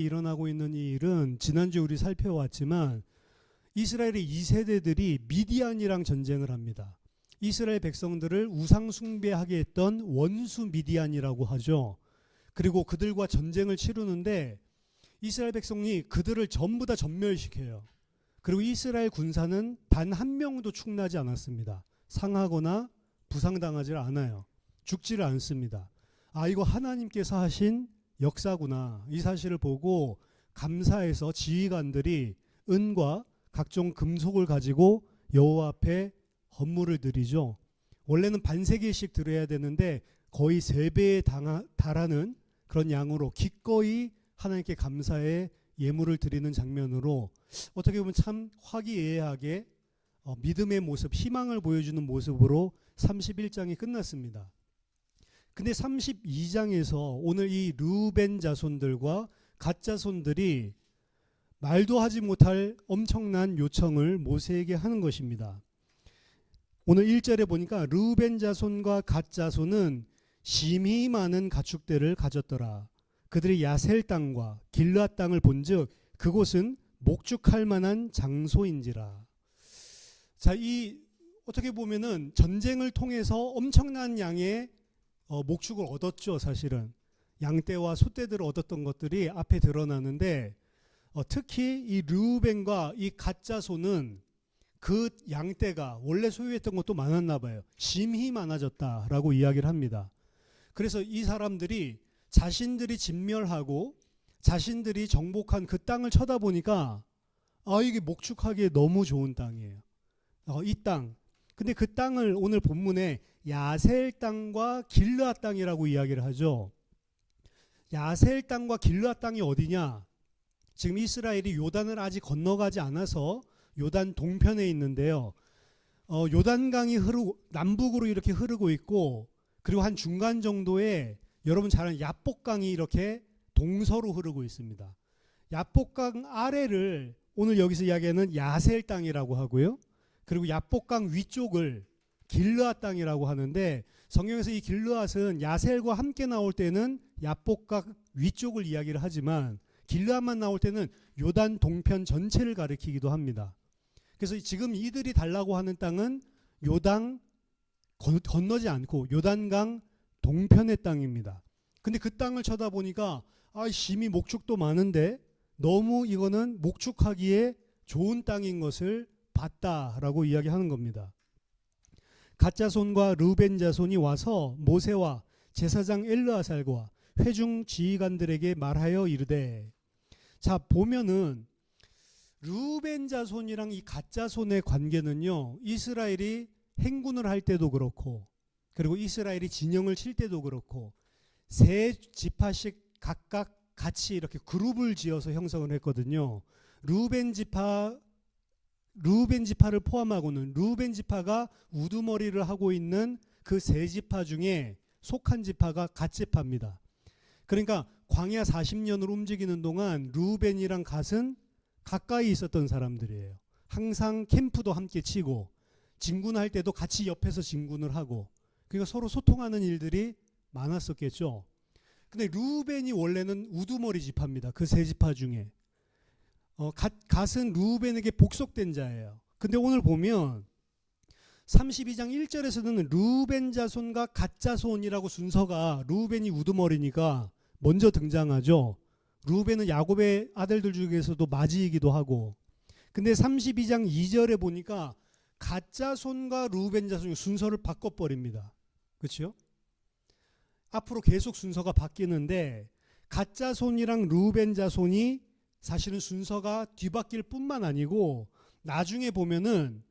일어나고 있는 이 일은 지난주 우리 살펴왔지만 이스라엘의 2세대들이 미디안이랑 전쟁을 합니다. 이스라엘 백성들을 우상 숭배하게 했던 원수 미디안이라고 하죠. 그리고 그들과 전쟁을 치르는데 이스라엘 백성이 그들을 전부 다 전멸시켜요. 그리고 이스라엘 군사는 단 한 명도 축나지 않았습니다. 상하거나 부상당하지 않아요. 죽지를 않습니다. 아, 이거 하나님께서 하신 역사구나. 이 사실을 보고 감사해서 지휘관들이 은과 각종 금속을 가지고 여호와 앞에 헌물을 드리죠. 원래는 반세개씩 드려야 되는데 거의 3배에 달하는 그런 양으로 기꺼이 하나님께 감사의 예물을 드리는 장면으로 어떻게 보면 참 화기애애하게 믿음의 모습, 희망을 보여주는 모습으로 31장이 끝났습니다. 근데 32장에서 오늘 이 르우벤 자손들과 갓 자손들이 말도 하지 못할 엄청난 요청을 모세에게 하는 것입니다. 오늘 1절에 보니까 르우벤 자손과 갓 자손은 심히 많은 가축대를 가졌더라. 그들이 야셀 땅과 길르앗 땅을 본즉 그곳은 목축할 만한 장소인지라. 자, 이 어떻게 보면은 전쟁을 통해서 엄청난 양의 목축을 얻었죠. 사실은 양떼와 소떼들을 얻었던 것들이 앞에 드러나는데 특히 이 르우벤과 이 갓 자손은 그 양떼가 원래 소유했던 것도 많았나 봐요. 심히 많아졌다라고 이야기를 합니다. 그래서 이 사람들이 자신들이 진멸하고 자신들이 정복한 그 땅을 쳐다보니까 이게 목축하기에 너무 좋은 땅이에요. 이 땅. 근데 그 땅을 오늘 본문에 야셀 땅과 길르앗 땅이라고 이야기를 하죠. 야셀 땅과 길르앗 땅이 어디냐? 지금 이스라엘이 요단을 아직 건너가지 않아서 요단 동편에 있는데요. 요단강이 남북으로 이렇게 흐르고 있고 그리고 한 중간 정도에 여러분 잘 아는 야복강이 이렇게 동서로 흐르고 있습니다. 야복강 아래를 오늘 여기서 이야기하는 야셀 땅이라고 하고요. 그리고 야복강 위쪽을 길르앗 땅이라고 하는데 성경에서 이 길르앗은 야셀과 함께 나올 때는 야복강 위쪽을 이야기를 하지만 길르앗만 나올 때는 요단 동편 전체를 가리키기도 합니다. 그래서 지금 이들이 달라고 하는 땅은 요단 건너지 않고 요단강 동편의 땅입니다. 근데 그 땅을 쳐다보니까 심히 목축도 많은데 너무 이거는 목축하기에 좋은 땅인 것을 봤다라고 이야기하는 겁니다. 갓 자손과 르우벤 자손이 와서 모세와 제사장 엘르아살과 회중 지휘관들에게 말하여 이르되, 자 보면은 르우벤 자손이랑 이 갓 자손의 관계는요, 이스라엘이 행군을 할 때도 그렇고 그리고 이스라엘이 진영을 칠 때도 그렇고 세 지파씩 각각 같이 이렇게 그룹을 지어서 형성을 했거든요. 르우벤 지파를 포함하고는 르우벤 지파가 우두머리를 하고 있는 그 세 지파 중에 속한 지파가 갓 지파입니다. 그러니까 광야 40년을 움직이는 동안 르우벤이랑 갓은 가까이 있었던 사람들이에요. 항상 캠프도 함께 치고 진군할 때도 같이 옆에서 진군을 하고 그러니까 서로 소통하는 일들이 많았었겠죠. 근데 르우벤이 원래는 우두머리 지파입니다. 그 세 지파 중에 갓은 르우벤에게 복속된 자예요. 근데 오늘 보면 32장 1절에서는 르우벤 자손과 갓 자손이라고 순서가 르우벤이 우두머리니까 먼저 등장하죠. 르우벤은 야곱의 아들들 중에서도 맞이이기도 하고, 근데 32장 2절에 보니까 갓 자손과 르우벤 자손이 순서를 바꿔버립니다. 그렇죠? 앞으로 계속 순서가 바뀌는데 갓 자손이랑 르우벤 자손이 사실은 순서가 뒤바뀔 뿐만 아니고 나중에 보면은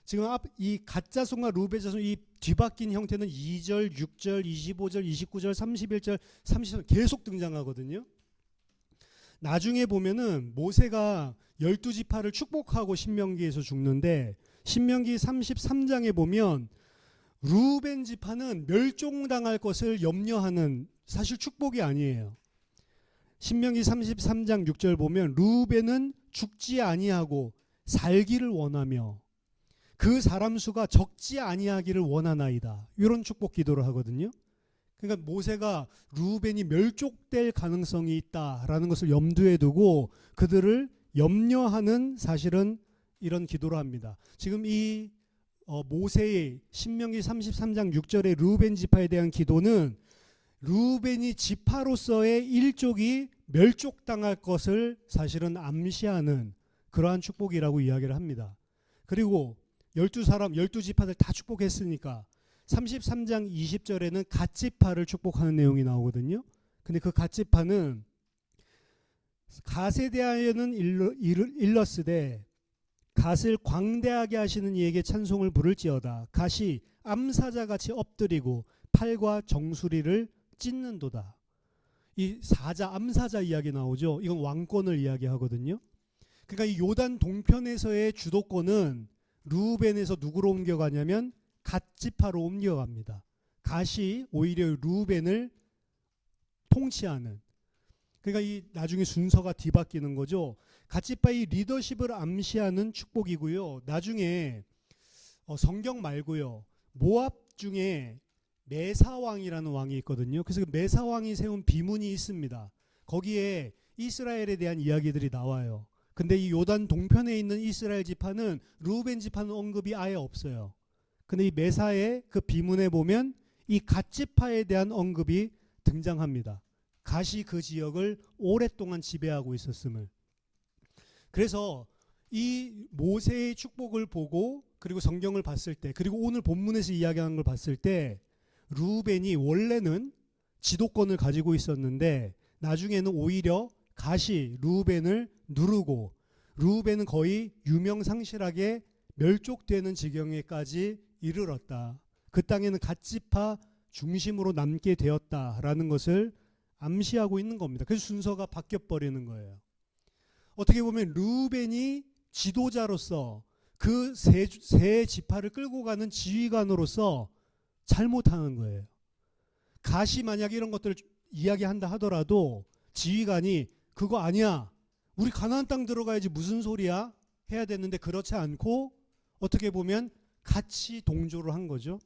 지금 이 갓 자손과 르우벤 자손 이 뒤바뀐 형태는 2절, 6절, 25절, 29절, 31절, 30절 계속 등장하거든요. 나중에 보면은 모세가 12지파를 축복하고 신명기에서 죽는데 신명기 33장에 보면 르우벤 지파는 멸종당할 것을 염려하는 사실 축복이 아니에요. 신명기 33장 6절 보면 르우벤은 죽지 아니하고 살기를 원하며 그 사람 수가 적지 아니하기를 원하나이다. 이런 축복 기도를 하거든요. 그러니까 모세가 루벤이 멸족될 가능성이 있다라는 것을 염두에 두고 그들을 염려하는 사실은 이런 기도를 합니다. 지금 이 모세의 신명기 33장 6절의 루벤 지파에 대한 기도는 루벤이 지파로서의 일족이 멸족당할 것을 사실은 암시하는 그러한 축복이라고 이야기를 합니다. 그리고 12지파들 다 축복했으니까 33장 20절에는 갓지파를 축복하는 내용이 나오거든요. 근데 그 갓지파는 갓에 대하여는 일러스되 갓을 광대하게 하시는 이에게 찬송을 부를지어다. 갓이 암사자같이 엎드리고 팔과 정수리를 찢는도다. 이 사자, 암사자 이야기 나오죠. 이건 왕권을 이야기하거든요. 그러니까 이 요단 동편에서의 주도권은 루벤에서 누구로 옮겨가냐면 갓지파로 옮겨갑니다. 갓이 오히려 루벤을 통치하는. 그러니까 이 나중에 순서가 뒤바뀌는 거죠. 갓지파의 리더십을 암시하는 축복이고요. 나중에 성경 말고요. 모압 중에 메사왕이라는 왕이 있거든요. 그래서 그 메사왕이 세운 비문이 있습니다. 거기에 이스라엘에 대한 이야기들이 나와요. 근데 이 요단 동편에 있는 이스라엘 지파는 루벤 지파는 언급이 아예 없어요. 근데 이 메사의 그 비문에 보면 이 갓지파에 대한 언급이 등장합니다. 갓이 그 지역을 오랫동안 지배하고 있었음을. 그래서 이 모세의 축복을 보고 그리고 성경을 봤을 때 그리고 오늘 본문에서 이야기하는 걸 봤을 때 루벤이 원래는 지도권을 가지고 있었는데 나중에는 오히려 갓이 루벤을 누르고 루벤은 거의 유명상실하게 멸족되는 지경에까지 이르렀다. 그 땅에는 갓지파 중심으로 남게 되었다라는 것을 암시하고 있는 겁니다. 그래서 순서가 바뀌어버리는 거예요. 어떻게 보면 루벤이 지도자로서 그 세 지파를 끌고 가는 지휘관으로서 잘못하는 거예요. 갓이 만약 이런 것들을 이야기한다 하더라도 지휘관이 그거 아니야. 우리 가나안 땅 들어가야지 무슨 소리야? 해야 되는데 그렇지 않고 어떻게 보면 같이 동조를 한 거죠.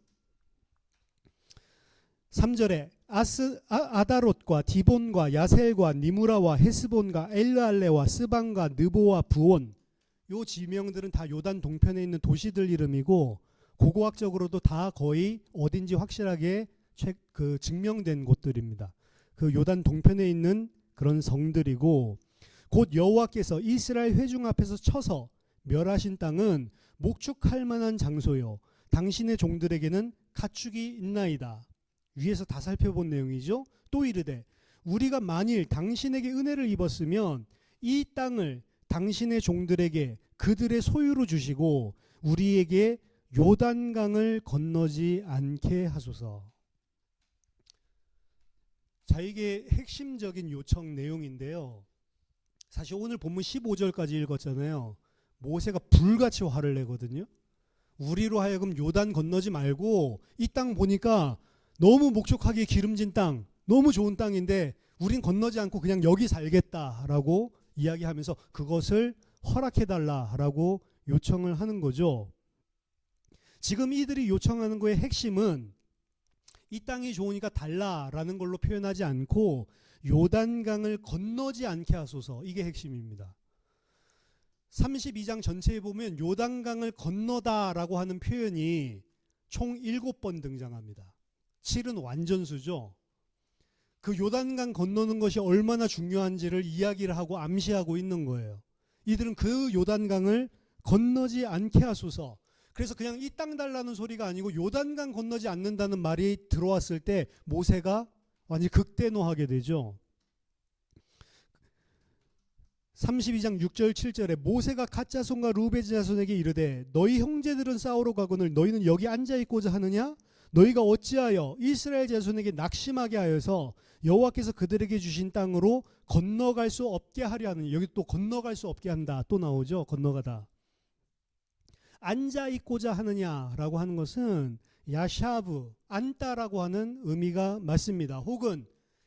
3절에 아다롯과 디본과 야셀과 니무라와 헤스본과 엘르알레와 스반과 느보와 부온 요 지명들은 다 요단 동편에 있는 도시들 이름이고 고고학적으로도 다 거의 어딘지 확실하게 증명된 곳들입니다. 그 요단 동편에 있는 그런 성들이고 곧 여호와께서 이스라엘 회중 앞에서 쳐서 멸하신 땅은 목축할 만한 장소요 당신의 종들에게는 가축이 있나이다. 위에서 다 살펴본 내용이죠. 또 이르되 우리가 만일 당신에게 은혜를 입었으면 이 땅을 당신의 종들에게 그들의 소유로 주시고 우리에게 요단강을 건너지 않게 하소서. 자, 이게 핵심적인 요청 내용인데요. 사실 오늘 본문 15절까지 읽었잖아요. 모세가 불같이 화를 내거든요. 우리로 하여금 요단 건너지 말고 이 땅 보니까 너무 목축하기에 기름진 땅, 너무 좋은 땅인데 우린 건너지 않고 그냥 여기 살겠다라고 이야기하면서 그것을 허락해달라라고 요청을 하는 거죠. 지금 이들이 요청하는 거의 핵심은 이 땅이 좋으니까 달라라는 걸로 표현하지 않고 요단강을 건너지 않게 하소서, 이게 핵심입니다. 32장 전체에 보면 요단강을 건너다라고 하는 표현이 총 7번 등장합니다. 7은 완전수죠. 그 요단강 건너는 것이 얼마나 중요한지를 이야기를 하고 암시하고 있는 거예요. 이들은 그 요단강을 건너지 않게 하소서. 그래서 그냥 이 땅 달라는 소리가 아니고 요단강 건너지 않는다는 말이 들어왔을 때 모세가 완전히 극대노하게 되죠. 32장 6절 7절에 모세가 갓 자손과 루벤 자손에게 이르되 너희 형제들은 싸우러 가거늘 너희는 여기 앉아 있고자 하느냐? 너희가 어찌하여 이스라엘 자손에게 낙심하게 하여서 여호와께서 그들에게 주신 땅으로 건너갈 수 없게 하려 하느냐. 여기 또 건너갈 수 없게 한다 또 나오죠. 건너가다. 앉아 있고자 하느냐라고 하는 것은 야샤브, 앉다라고 하는 의미가 맞습니다. 혹은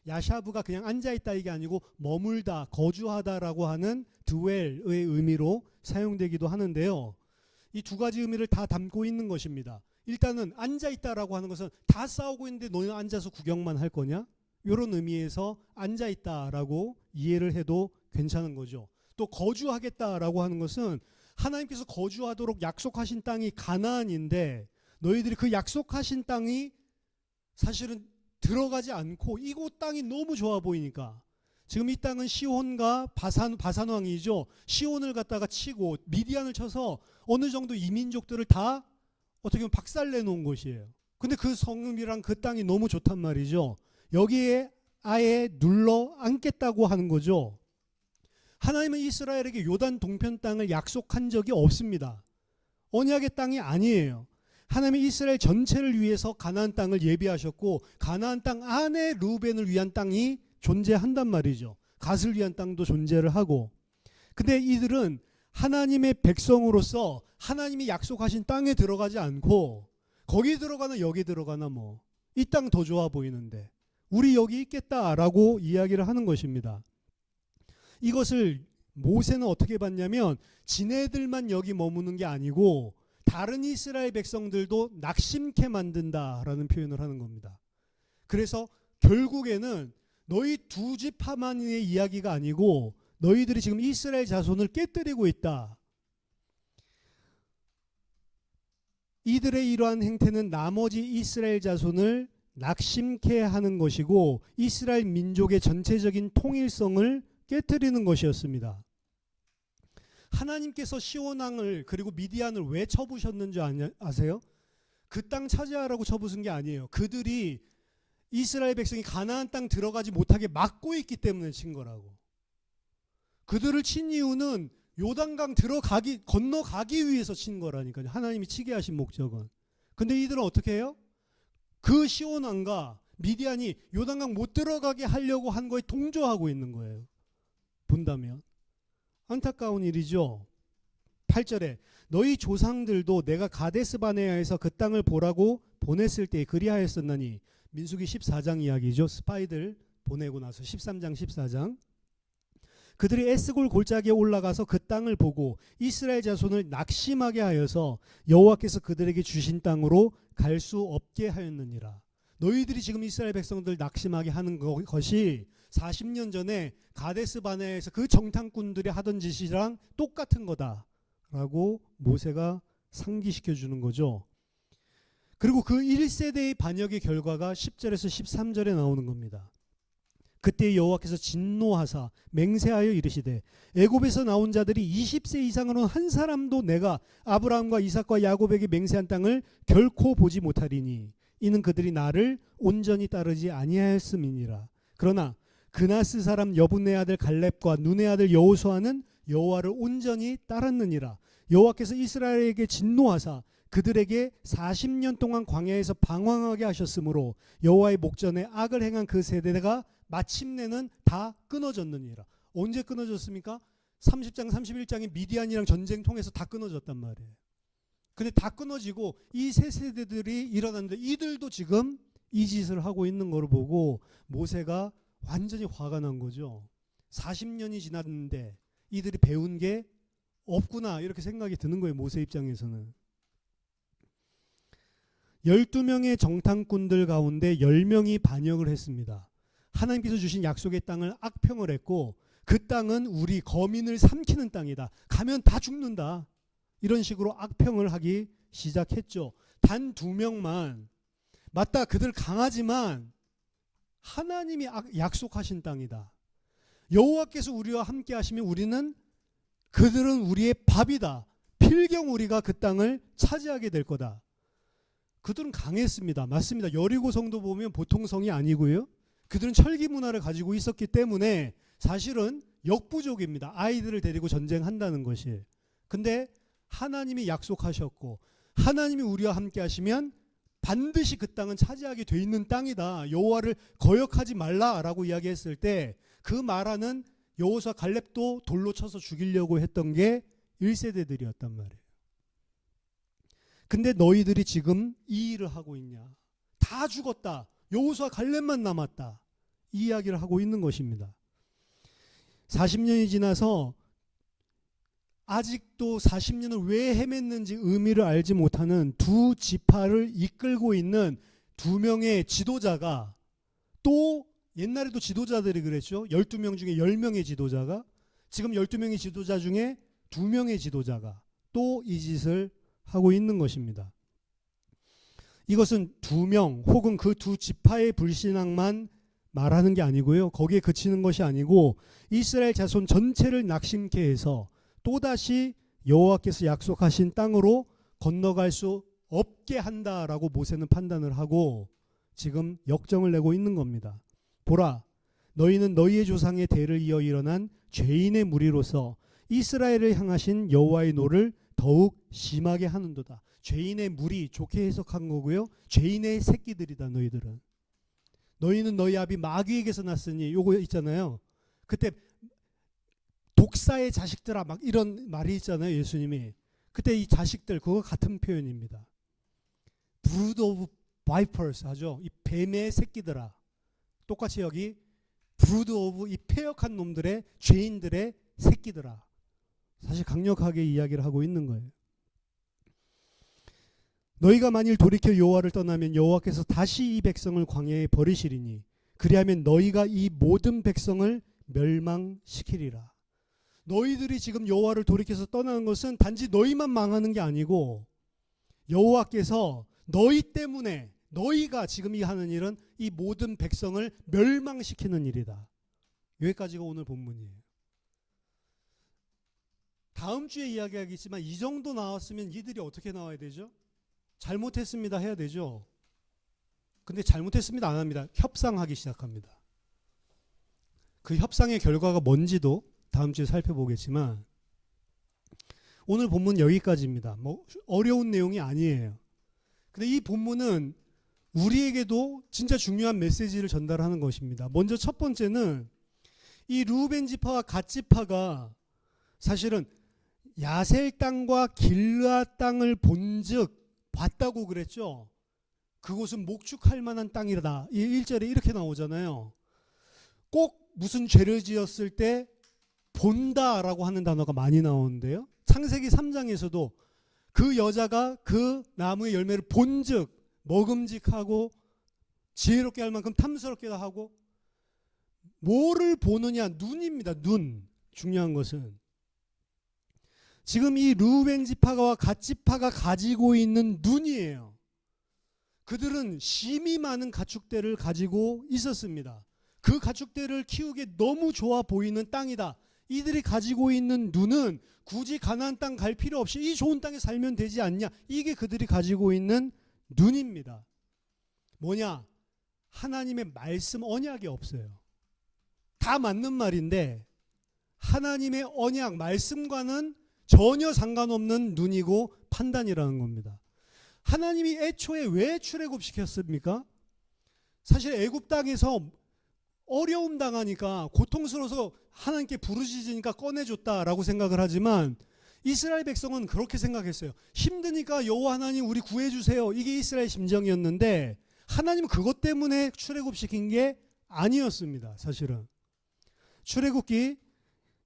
야샤브가 그냥 앉아있다 이게 아니고 머물다, 거주하다라고 하는 드웰의 의미로 사용되기도 하는데요. 이 두 가지 의미를 다 담고 있는 것입니다. 일단은 앉아있다라고 하는 것은 다 싸우고 있는데 너는 앉아서 구경만 할 거냐? 이런 의미에서 앉아있다라고 이해를 해도 괜찮은 거죠. 또 거주하겠다라고 하는 것은 하나님께서 거주하도록 약속하신 땅이 가나안인데 너희들이 그 약속하신 땅이 사실은 들어가지 않고 이곳 땅이 너무 좋아 보이니까 지금 이 땅은 시온과 바산 왕이죠. 시온을 갖다가 치고 미디안을 쳐서 어느 정도 이민족들을 다 어떻게 보면 박살내 놓은 곳이에요. 근데 그 성읍이랑 그 땅이 너무 좋단 말이죠. 여기에 아예 눌러 앉겠다고 하는 거죠. 하나님은 이스라엘에게 요단 동편 땅을 약속한 적이 없습니다. 언약의 땅이 아니에요. 하나님이 이스라엘 전체를 위해서 가나안 땅을 예비하셨고 가나안 땅 안에 르우벤을 위한 땅이 존재한단 말이죠. 갓을 위한 땅도 존재를 하고. 근데 이들은 하나님의 백성으로서 하나님이 약속하신 땅에 들어가지 않고 거기 들어가나 여기 들어가나 뭐 이 땅 더 좋아 보이는데 우리 여기 있겠다라고 이야기를 하는 것입니다. 이것을 모세는 어떻게 봤냐면 지네들만 여기 머무는 게 아니고 다른 이스라엘 백성들도 낙심케 만든다라는 표현을 하는 겁니다. 그래서 결국에는 너희 두 집 하만의 이야기가 아니고 너희들이 지금 이스라엘 자손을 깨뜨리고 있다. 이들의 이러한 행태는 나머지 이스라엘 자손을 낙심케 하는 것이고 이스라엘 민족의 전체적인 통일성을 깨뜨리는 것이었습니다. 하나님께서 시온 왕을 그리고 미디안을 왜 쳐부셨는지 아세요? 그 땅 차지하라고 쳐부순 게 아니에요. 그들이 이스라엘 백성이 가나안 땅 들어가지 못하게 막고 있기 때문에 친 거라고. 그들을 친 이유는 요단강 건너가기 위해서 친 거라니까요. 하나님이 치게 하신 목적은. 근데 이들은 어떻게 해요? 그 시온 왕과 미디안이 요단강 못 들어가게 하려고 한 거에 동조하고 있는 거예요. 본다면 안타까운 일이죠. 8절에 너희 조상들도 내가 가데스 바네아에서 그 땅을 보라고 보냈을 때 그리하였었나니 민수기 14장 이야기죠. 스파이들 보내고 나서 13장 14장 그들이 에스골 골짜기에 올라가서 그 땅을 보고 이스라엘 자손을 낙심하게 하여서 여호와께서 그들에게 주신 땅으로 갈 수 없게 하였느니라. 너희들이 지금 이스라엘 백성들 낙심하게 하는 것이 40년 전에 가데스 바네아에서 그 정탐꾼들이 하던 짓이랑 똑같은 거다라고 모세가 상기시켜 주는 거죠. 그리고 그 1세대의 반역의 결과가 10절에서 13절에 나오는 겁니다. 그때 여호와께서 진노하사 맹세하여 이르시되 애굽에서 나온 자들이 20세 이상으로는 한 사람도 내가 아브라함과 이삭과 야곱에게 맹세한 땅을 결코 보지 못하리니 이는 그들이 나를 온전히 따르지 아니하였음이니라. 그러나 그나스 사람 여분의 아들 갈렙과 눈의 아들 여호수아는 여호와를 온전히 따랐느니라. 여호와께서 이스라엘에게 진노하사 그들에게 40년 동안 광야에서 방황하게 하셨으므로 여호와의 목전에 악을 행한 그 세대가 마침내는 다 끊어졌느니라. 언제 끊어졌습니까? 30장 31장에 미디안이랑 전쟁 통해서 다 끊어졌단 말이에요. 근데 다 끊어지고 이 세 세대들이 일어났는데 이들도 지금 이 짓을 하고 있는 걸 보고 모세가 완전히 화가 난 거죠. 40년이 지났는데 이들이 배운 게 없구나 이렇게 생각이 드는 거예요. 모세 입장에서는. 12명의 정탐꾼들 가운데 10명이 반역을 했습니다. 하나님께서 주신 약속의 땅을 악평을 했고 그 땅은 우리 거민을 삼키는 땅이다. 가면 다 죽는다. 이런 식으로 악평을 하기 시작했죠. 단 2명만 맞다 그들 강하지만 하나님이 약속하신 땅이다. 여호와께서 우리와 함께 하시면 그들은 우리의 밥이다. 필경 우리가 그 땅을 차지하게 될 거다. 그들은 강했습니다. 맞습니다. 여리고 성도 보면 보통 성이 아니고요. 그들은 철기 문화를 가지고 있었기 때문에 사실은 역부족입니다. 아이들을 데리고 전쟁한다는 것이. 근데 하나님이 약속하셨고 하나님이 우리와 함께 하시면 반드시 그 땅은 차지하게 돼 있는 땅이다. 여호와를 거역하지 말라라고 이야기했을 때 그 말하는 여호수아 갈렙도 돌로 쳐서 죽이려고 했던 게 1세대들이었단 말이에요. 근데 너희들이 지금 이 일을 하고 있냐. 다 죽었다. 여호수아 갈렙만 남았다. 이 이야기를 하고 있는 것입니다. 40년이 지나서 아직도 40년을 왜 헤맸는지 의미를 알지 못하는 두 지파를 이끌고 있는 두 명의 지도자가, 또 옛날에도 지도자들이 그랬죠. 12명 중에 10명의 지도자가, 지금 12명의 지도자 중에 2명의 지도자가 또 이 짓을 하고 있는 것입니다. 이것은 2명 혹은 그 두 지파의 불신앙만 말하는 게 아니고요. 거기에 그치는 것이 아니고 이스라엘 자손 전체를 낙심케 해서 또다시 여호와께서 약속하신 땅으로 건너갈 수 없게 한다라고 모세는 판단을 하고 지금 역정을 내고 있는 겁니다. 보라, 너희는 너희의 조상의 대를 이어 일어난 죄인의 무리로서 이스라엘을 향하신 여호와의 노를 더욱 심하게 하는도다. 죄인의 무리, 좋게 해석한 거고요. 죄인의 새끼들이다. 너희들은. 너희는 너희 아비 마귀에게서 났으니, 요거 있잖아요. 그때 독사의 자식들아 막 이런 말이 있잖아요. 예수님이. 그때 이 자식들, 그거 같은 표현입니다. brood of vipers 하죠. 이 뱀의 새끼들아. 똑같이 여기 brood of 이 패역한 놈들의, 죄인들의 새끼들아. 사실 강력하게 이야기를 하고 있는 거예요. 너희가 만일 돌이켜 여호와를 떠나면 여호와께서 다시 이 백성을 광야에 버리시리니 그리하면 너희가 이 모든 백성을 멸망시키리라. 너희들이 지금 여호와를 돌이켜서 떠나는 것은 단지 너희만 망하는 게 아니고 여호와께서 너희 때문에, 너희가 지금 이 하는 일은 이 모든 백성을 멸망시키는 일이다. 여기까지가 오늘 본문이에요. 다음 주에 이야기하겠지만 이 정도 나왔으면 이들이 어떻게 나와야 되죠? 잘못했습니다 해야 되죠. 근데 잘못했습니다 안 합니다. 협상하기 시작합니다. 그 협상의 결과가 뭔지도 다음 주에 살펴보겠지만 오늘 본문 여기까지입니다. 뭐 어려운 내용이 아니에요. 근데 이 본문은 우리에게도 진짜 중요한 메시지를 전달하는 것입니다. 먼저 첫 번째는 이 르우벤 지파와 갓 지파가 사실은 야셀 땅과 길르앗 땅을 본즉 봤다고 그랬죠. 그곳은 목축할 만한 땅이다. 1절에 이렇게 나오잖아요. 꼭 무슨 죄를 지었을 때 본다라고 하는 단어가 많이 나오는데요. 창세기 3장에서도 그 여자가 그 나무의 열매를 본즉 먹음직하고 지혜롭게 할 만큼 탐스럽게도 하고, 뭐를 보느냐? 눈입니다. 눈. 중요한 것은 지금 이 르우벤 지파와 갓 지파가 가지고 있는 눈이에요. 그들은 심이 많은 가축대를 가지고 있었습니다. 그 가축대를 키우기에 너무 좋아 보이는 땅이다. 이들이 가지고 있는 눈은 굳이 가나안 땅 갈 필요 없이 이 좋은 땅에 살면 되지 않냐. 이게 그들이 가지고 있는 눈입니다. 뭐냐? 하나님의 말씀, 언약이 없어요. 다 맞는 말인데 하나님의 언약, 말씀과는 전혀 상관없는 눈이고 판단이라는 겁니다. 하나님이 애초에 왜 출애굽시켰습니까? 사실 애굽 땅에서 어려움 당하니까, 고통스러워서 하나님께 부르짖으니까 꺼내줬다라고 생각을 하지만 이스라엘 백성은 그렇게 생각했어요. 힘드니까 여호와 하나님 우리 구해주세요. 이게 이스라엘 심정이었는데 하나님은 그것 때문에 출애굽시킨 게 아니었습니다. 사실은 출애굽기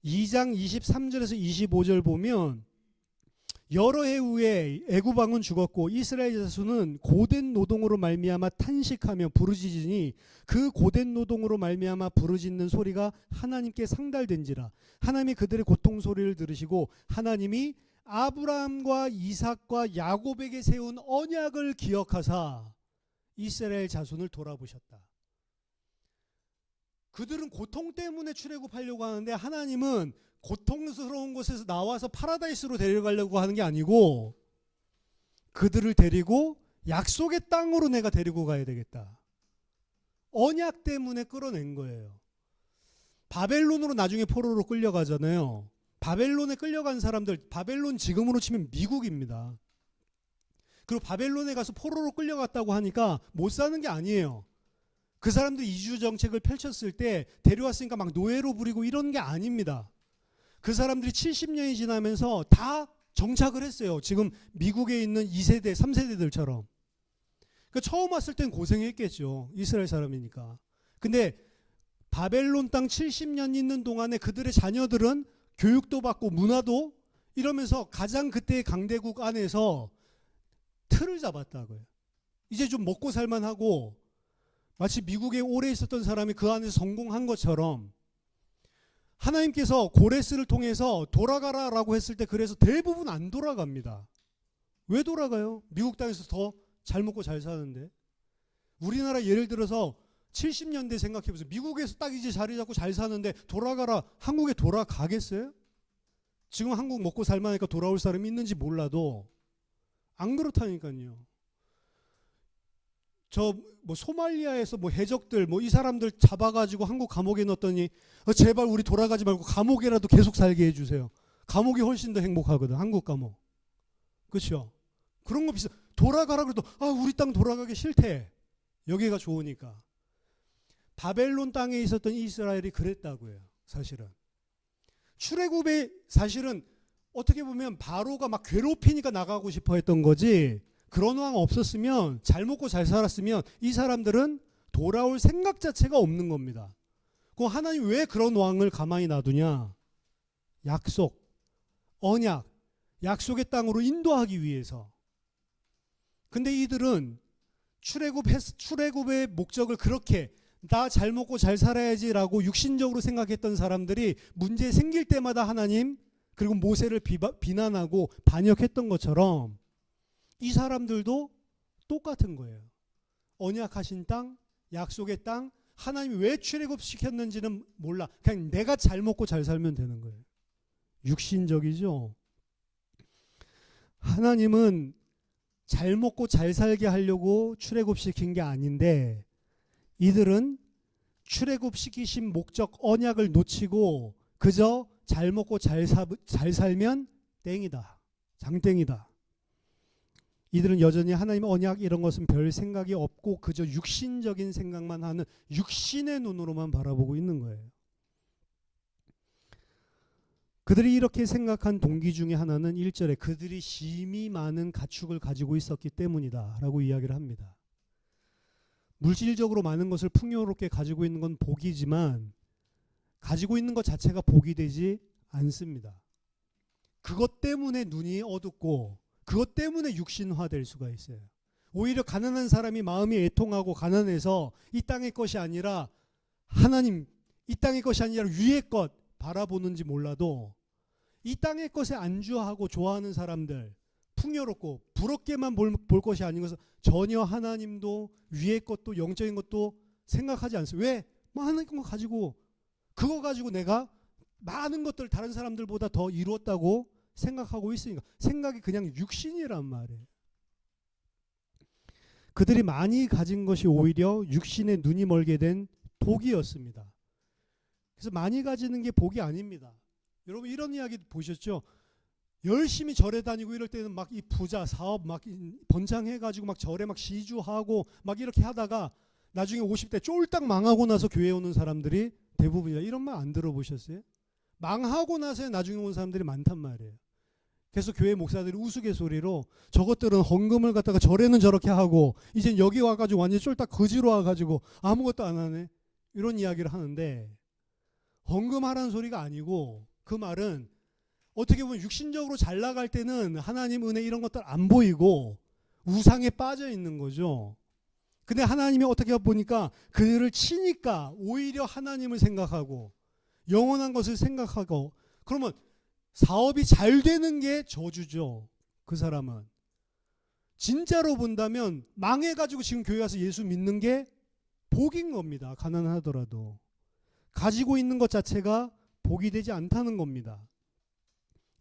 2장 23절에서 25절 보면 여러 해 후에 애굽 왕은 죽었고 이스라엘 자손은 고된 노동으로 말미암아 탄식하며 부르짖으니 그 고된 노동으로 말미암아 부르짖는 소리가 하나님께 상달된지라. 하나님이 그들의 고통 소리를 들으시고 하나님이 아브라함과 이삭과 야곱에게 세운 언약을 기억하사 이스라엘 자손을 돌아보셨다. 그들은 고통 때문에 출애굽하려고 하는데 하나님은 고통스러운 곳에서 나와서 파라다이스로 데려가려고 하는 게 아니고 그들을 데리고 약속의 땅으로 내가 데리고 가야 되겠다. 언약 때문에 끌어낸 거예요. 바벨론으로 나중에 포로로 끌려가잖아요. 바벨론에 끌려간 사람들, 바벨론 지금으로 치면 미국입니다. 그리고 바벨론에 가서 포로로 끌려갔다고 하니까 못 사는 게 아니에요. 그 사람들이 이주 정책을 펼쳤을 때 데려왔으니까 막 노예로 부리고 이런 게 아닙니다. 그 사람들이 70년이 지나면서 다 정착을 했어요. 지금 미국에 있는 2세대, 3세대들처럼. 그러니까 처음 왔을 땐 고생했겠죠. 이스라엘 사람이니까. 근데 바벨론 땅 70년 있는 동안에 그들의 자녀들은 교육도 받고 문화도 이러면서 가장 그때의 강대국 안에서 틀을 잡았다고요. 이제 좀 먹고 살만하고 마치 미국에 오래 있었던 사람이 그 안에서 성공한 것처럼 하나님께서 고레스를 통해서 돌아가라라고 했을 때 그래서 대부분 안 돌아갑니다. 왜 돌아가요? 미국 땅에서 더 잘 먹고 잘 사는데. 우리나라 예를 들어서 70년대 생각해보세요. 미국에서 딱 이제 자리 잡고 잘 사는데 돌아가라, 한국에 돌아가겠어요? 지금 한국 먹고 살만하니까 돌아올 사람이 있는지 몰라도 안 그렇다니까요. 저 뭐 소말리아에서 뭐 해적들 뭐 이 사람들 잡아가지고 한국 감옥에 넣었더니 제발 우리 돌아가지 말고 감옥에라도 계속 살게 해주세요. 감옥이 훨씬 더 행복하거든. 한국 감옥. 그렇죠? 그런 거 비슷. 돌아가라 그래도 우리 땅 돌아가기 싫대. 여기가 좋으니까. 바벨론 땅에 있었던 이스라엘이 그랬다고요. 사실은. 출애굽에 사실은 어떻게 보면 바로가 막 괴롭히니까 나가고 싶어 했던 거지, 그런 왕 없었으면, 잘 먹고 잘 살았으면 이 사람들은 돌아올 생각 자체가 없는 겁니다. 그럼 하나님 왜 그런 왕을 가만히 놔두냐? 약속, 언약, 약속의 땅으로 인도하기 위해서. 근데 이들은 출애굽의 목적을 그렇게 나 잘 먹고 잘 살아야지라고 육신적으로 생각했던 사람들이 문제 생길 때마다 하나님 그리고 모세를 비난하고 반역했던 것처럼 이 사람들도 똑같은 거예요. 언약하신 땅, 약속의 땅, 하나님이 왜 출애굽시켰는지는 몰라. 그냥 내가 잘 먹고 잘 살면 되는 거예요. 육신적이죠. 하나님은 잘 먹고 잘 살게 하려고 출애굽시킨 게 아닌데 이들은 출애굽시키신 목적 언약을 놓치고 그저 잘 먹고 잘 살면 땡이다. 장땡이다. 이들은 여전히 하나님의 언약 이런 것은 별 생각이 없고 그저 육신적인 생각만 하는 육신의 눈으로만 바라보고 있는 거예요. 그들이 이렇게 생각한 동기 중에 하나는 1절에 그들이 심히 많은 가축을 가지고 있었기 때문이다 라고 이야기를 합니다. 물질적으로 많은 것을 풍요롭게 가지고 있는 건 복이지만 가지고 있는 것 자체가 복이 되지 않습니다. 그것 때문에 눈이 어둡고 그것 때문에 육신화될 수가 있어요. 오히려 가난한 사람이 마음이 애통하고 가난해서 이 땅의 것이 아니라 하나님, 이 땅의 것이 아니라 위의 것 바라보는지 몰라도 이 땅의 것에 안주하고 좋아하는 사람들, 풍요롭고 부럽게만 볼 것이 아닌 것은 전혀 하나님도 위의 것도 영적인 것도 생각하지 않습니다. 왜? 많은 거 가지고 그거 가지고 내가 많은 것들 다른 사람들보다 더 이루었다고 생각하고 있으니까. 생각이 그냥 육신이란 말이에요. 그들이 많이 가진 것이 오히려 육신의 눈이 멀게 된 독이었습니다. 그래서 많이 가지는 게 복이 아닙니다. 여러분 이런 이야기 보셨죠? 열심히 절에 다니고 이럴 때는 막 이 부자 사업 막 번창해가지고 막 절에 막 시주하고 막 이렇게 하다가 나중에 50대 쫄딱 망하고 나서 교회 오는 사람들이 대부분이야. 이런 말 안 들어보셨어요? 망하고 나서 나중에 온 사람들이 많단 말이에요. 그래서 교회 목사들이 우스갯소리로 저것들은 헌금을 갖다가 절에는 저렇게 하고 이젠 여기 와가지고 완전 쫄딱 거지로 와가지고 아무것도 안 하네, 이런 이야기를 하는데, 헌금하라는 소리가 아니고 그 말은 어떻게 보면 육신적으로 잘 나갈 때는 하나님 은혜 이런 것들 안 보이고 우상에 빠져 있는 거죠. 근데 하나님이 어떻게 보니까 그들을 치니까 오히려 하나님을 생각하고 영원한 것을 생각하고, 그러면 사업이 잘 되는 게 저주죠. 그 사람은 진짜로 본다면 망해가지고 지금 교회 와서 예수 믿는 게 복인 겁니다. 가난하더라도 가지고 있는 것 자체가 복이 되지 않다는 겁니다.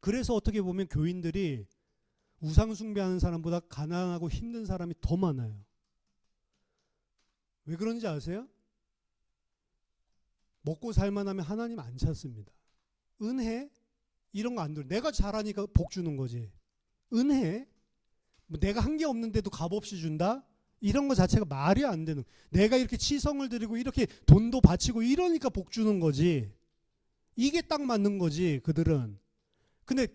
그래서 어떻게 보면 교인들이 우상 숭배하는 사람보다 가난하고 힘든 사람이 더 많아요. 왜 그런지 아세요? 먹고 살만하면 하나님 안 찾습니다. 은혜? 이런 거 안 들어. 내가 잘하니까 복 주는 거지. 은혜? 뭐 내가 한 게 없는데도 값없이 준다? 이런 거 자체가 말이 안 되는. 내가 이렇게 치성을 드리고 이렇게 돈도 바치고 이러니까 복 주는 거지. 이게 딱 맞는 거지 그들은. 근데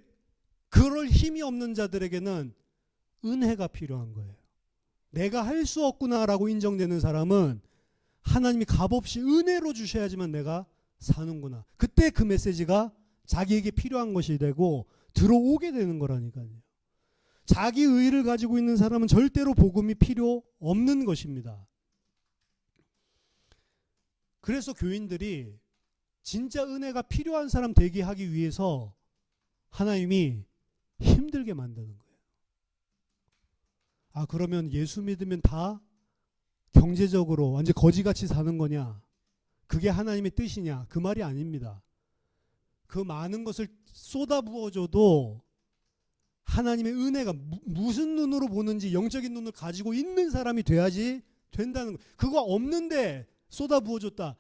그럴 힘이 없는 자들에게는 은혜가 필요한 거예요. 내가 할 수 없구나라고 인정되는 사람은 하나님이 값없이 은혜로 주셔야지만 내가 사는구나. 그때 그 메시지가 자기에게 필요한 것이 되고 들어오게 되는 거라니까요. 자기 의의를 가지고 있는 사람은 절대로 복음이 필요 없는 것입니다. 그래서 교인들이 진짜 은혜가 필요한 사람 되게 하기 위해서 하나님이 힘들게 만드는 거예요. 아, 그러면 예수 믿으면 다 경제적으로 완전 거지같이 사는 거냐? 그게 하나님의 뜻이냐? 그 말이 아닙니다. 그 많은 것을 쏟아부어줘도 하나님의 은혜가 무슨 눈으로 보는지 영적인 눈을 가지고 있는 사람이 돼야지 된다는 거예요. 그거 없는데 쏟아부어줬다.